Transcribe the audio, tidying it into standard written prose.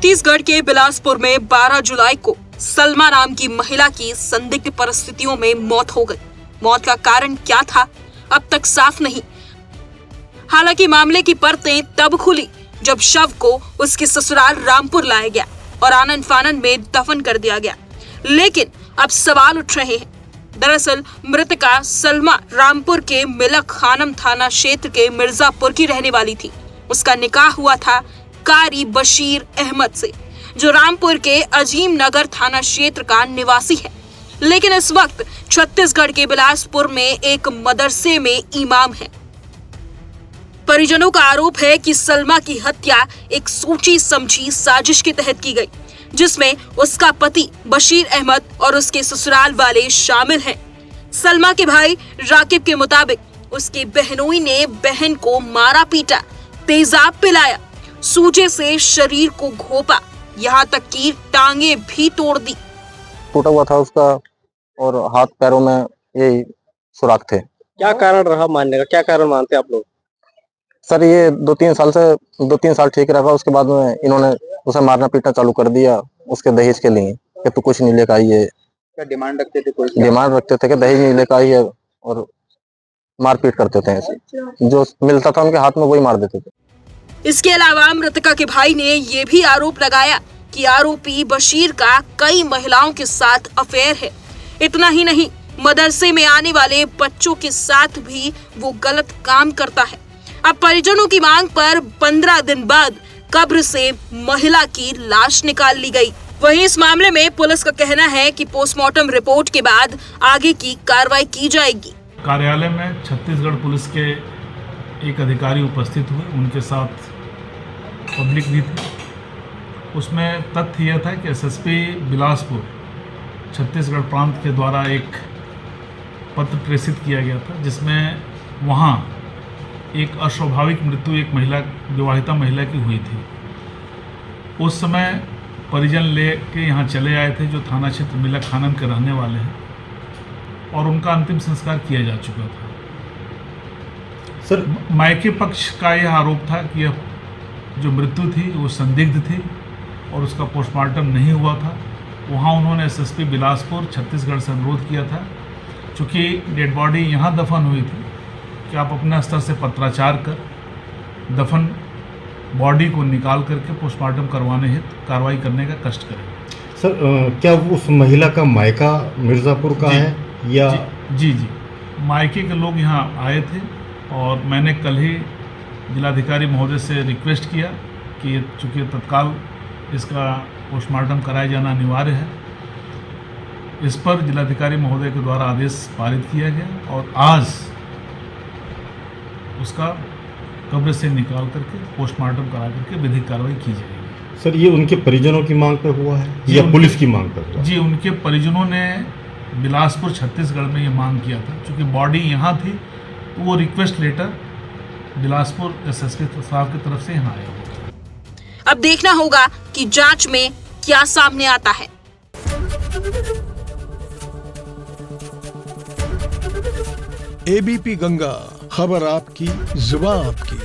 छत्तीसगढ़ के बिलासपुर में 12 जुलाई को सलमा नाम की महिला की संदिग्ध परिस्थितियों में मौत हो गई। मौत का कारण क्या था अब तक साफ नहीं। हालांकि मामले की परतें तब खुली जब शव को उसके ससुराल रामपुर लाया गया और आनन फानन में दफन कर दिया गया। लेकिन अब सवाल उठ रहे हैं। दरअसल मृतका सलमा रामपुर के मिलक खानम थाना क्षेत्र के मिर्जापुर की रहने वाली थी। उसका निकाह हुआ था कारी बशीर अहमद से, जो रामपुर के अजीम नगर थाना क्षेत्र का निवासी है। लेकिन इस वक्त छत्तीसगढ़ के बिलासपुर में एक मदरसे में इमाम है। परिजनों का आरोप है कि सलमा की हत्या एक सोची समझी साजिश के तहत की गई, जिसमें उसका पति बशीर अहमद और उसके ससुराल वाले शामिल हैं। सलमा के भाई राकिब के मुताबिक उसकी बहनोई ने बहन को मारा पीटा, तेजाब पिलाया, सूजे से शरीर को घोंपा, यहाँ तक कि टांगे भी तोड़ दी। टूटा हुआ था उसका और हाथ पैरों में यही सुराख थे। क्या कारण रहा मारने का, क्या कारण मानते आप लोग? सर ये 2-3 साल ठीक रहा। उसके बाद में इन्होंने उसे मारना पीटना चालू कर दिया उसके दहेज के लिए कि तू कुछ नहीं लेकर आई है। क्या डिमांड रखते थे? कोई डिमांड रखते थे कि दहेज नहीं लेकर आई है और मारपीट करते थे। ऐसे जो मिलता था उनके हाथ में वही मार देते थे। इसके अलावा मृतका के भाई ने ये भी आरोप लगाया कि आरोपी बशीर का कई महिलाओं के साथ अफेयर है। इतना ही नहीं, मदरसे में आने वाले बच्चों के साथ भी वो गलत काम करता है। अब परिजनों की मांग पर 15 दिन बाद कब्र से महिला की लाश निकाल ली गई। वहीं इस मामले में पुलिस का कहना है कि पोस्टमार्टम रिपोर्ट के बाद आगे की कार्रवाई की जाएगी। कार्यालय में छत्तीसगढ़ पुलिस के एक अधिकारी उपस्थित हुए, उनके साथ पब्लिक भी थी। उसमें तथ्य यह था कि एसएसपी बिलासपुर छत्तीसगढ़ प्रांत के द्वारा एक पत्र प्रेषित किया गया था, जिसमें वहाँ एक अस्वाभाविक मृत्यु एक विवाहिता महिला की हुई थी। उस समय परिजन ले के यहाँ चले आए थे, जो थाना क्षेत्र मिलक खानम के रहने वाले हैं, और उनका अंतिम संस्कार किया जा चुका था। सर, मायके पक्ष का यह आरोप था कि यह जो मृत्यु थी वो संदिग्ध थी और उसका पोस्टमार्टम नहीं हुआ था। वहाँ उन्होंने एसएसपी बिलासपुर छत्तीसगढ़ से अनुरोध किया था, चूँकि डेड बॉडी यहाँ दफन हुई थी, कि आप अपने स्तर से पत्राचार कर दफन बॉडी को निकाल करके पोस्टमार्टम करवाने हेतु कार्रवाई करने का कष्ट करें। सर, क्या उस महिला का मायका मिर्जापुर का है या? जी, मायके के लोग यहाँ आए थे और मैंने कल ही जिलाधिकारी महोदय से रिक्वेस्ट किया कि चूँकि तत्काल इसका पोस्टमार्टम कराया जाना अनिवार्य है, इस पर जिलाधिकारी महोदय के द्वारा आदेश पारित किया गया और आज उसका कब्र से निकाल करके पोस्टमार्टम करा करके विधिक कार्रवाई की जाएगी। सर, ये उनके परिजनों की मांग पे हुआ है या पुलिस की मांग पे हुआ? जी, उनके परिजनों ने बिलासपुर छत्तीसगढ़ में ये मांग किया था। चूँकि बॉडी यहाँ थी तो वो रिक्वेस्ट लेटर बिलासपुर एसएसपी साहब की तरफ से यहाँ आया। अब देखना होगा कि जांच में क्या सामने आता है। एबीपी गंगा, खबर आपकी, जुबान आपकी।